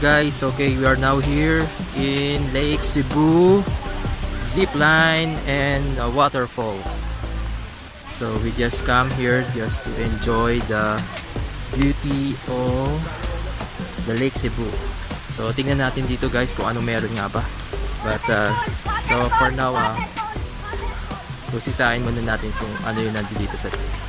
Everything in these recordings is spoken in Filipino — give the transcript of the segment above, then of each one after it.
guys, okay, we are now here in Lake Sebu, Zipline and Waterfalls. So we just come here just to enjoy the beauty of the Lake Sebu. So tingnan natin dito guys kung ano meron nga ba. But so for now, husisain muna natin kung ano yung nandito sa lake.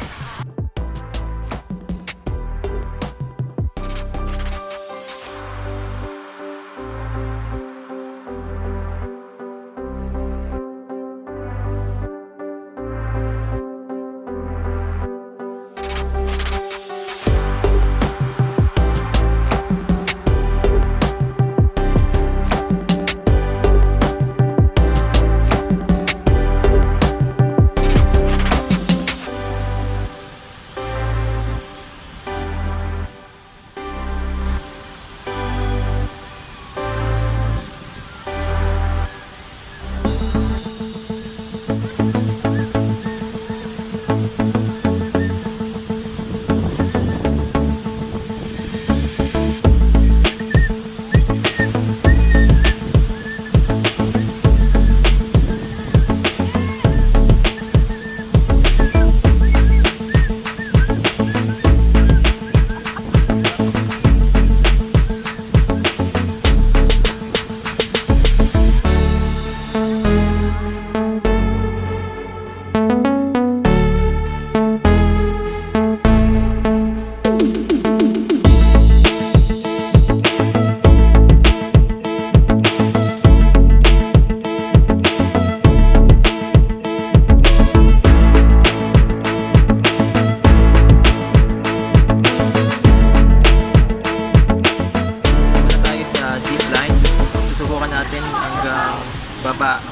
Natin hanggang baba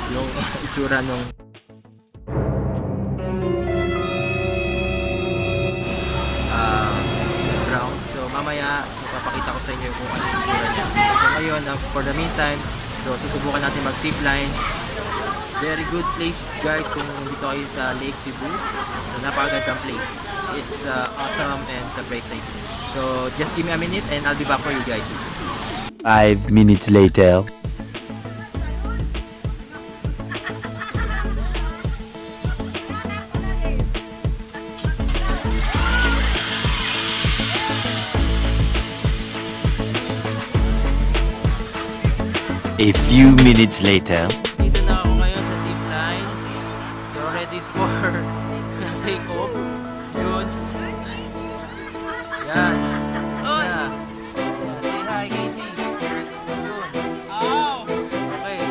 yung itsura nung ground. So mamaya papakita ko sa inyo kung ano yung itsura niya. So ngayon, for the meantime, so susubukan natin mag zipline. It's very good place guys kung dito kayo sa Lake Sebu. So napakagandang place. It's awesome and it's a breathtaking. So just give me a minute and I'll be back for you guys. 5 minutes later. A few minutes later. Dito na ako ngayon sa zipline. So ready for take off. Yun. Yan. Yeah. Say hi, Casey. Yun. Ow! Okay.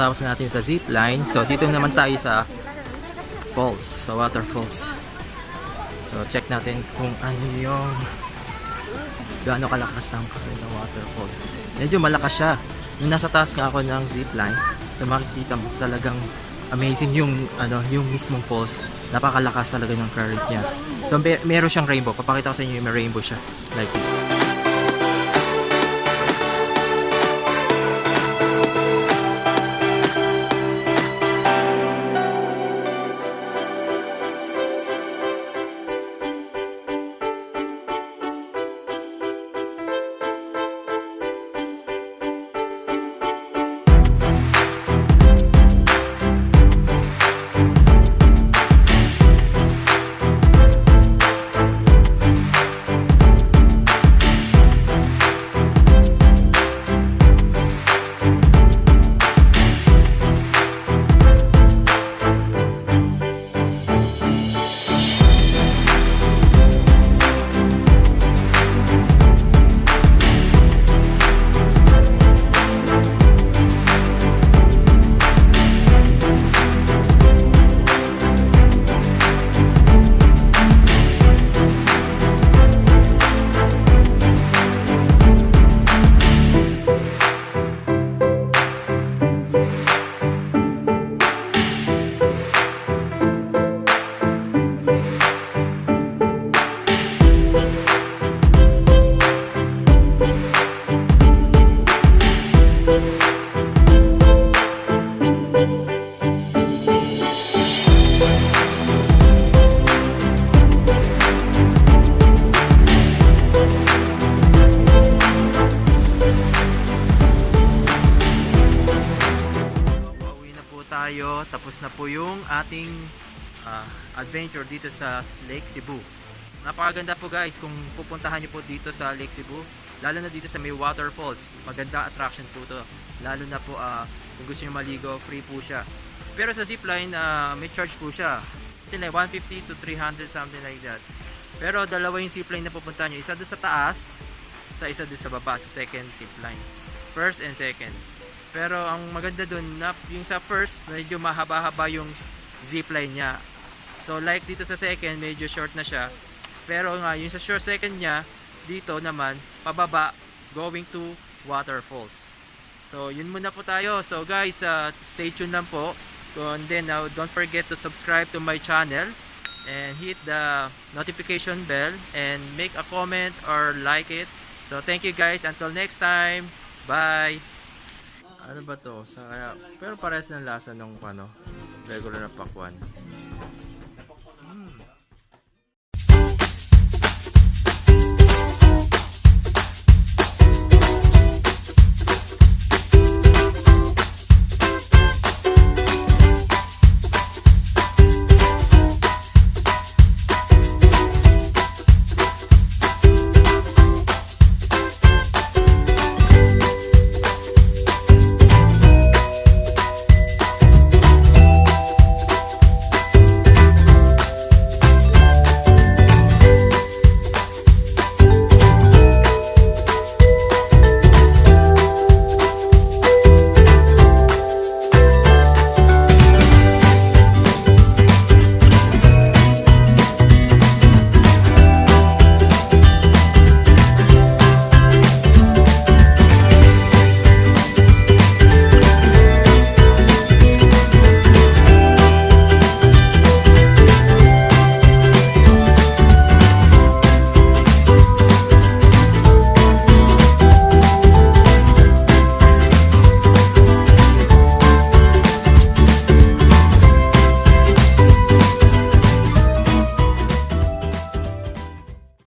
kakatapos natin sa zipline. So dito naman tayo sa falls, sa waterfalls. So check natin kung ano yung gaano kalakas ng current ng waterfalls. Medyo malakas siya. Nung nasa taas nga ako ng zipline, so makikita mo talagang amazing yung yung mismong falls. Napakalakas talaga ng current niya. So meron siyang rainbow. Papakita ko sa inyo yung may rainbow siya like this. Tapos na po yung ating adventure dito sa Lake Sebu. Napakaganda po guys kung pupuntahan niyo po dito sa Lake Sebu, lalo na dito sa may waterfalls. Maganda attraction po to, lalo na po kung gusto niyo maligo, free po siya. Pero sa zipline may charge po siya, like 150 to 300 something like that. Pero dalawa yung zipline na pupuntahan niyo, isa doon sa taas, isa doon sa baba, sa second zipline, first and second. Pero ang maganda dun, yung sa first, medyo mahaba-haba yung zipline niya. So like dito sa second, medyo short na siya. Pero nga, yung sa short second niya, dito naman, pababa, going to waterfalls. So yun muna po tayo. So guys, stay tuned lang po. And then don't forget to subscribe to my channel. And hit the notification bell. And make a comment or like it. So thank you guys. Until next time. Bye! Ano ba to? Pero parehas ng lasa ng regular na pakwan.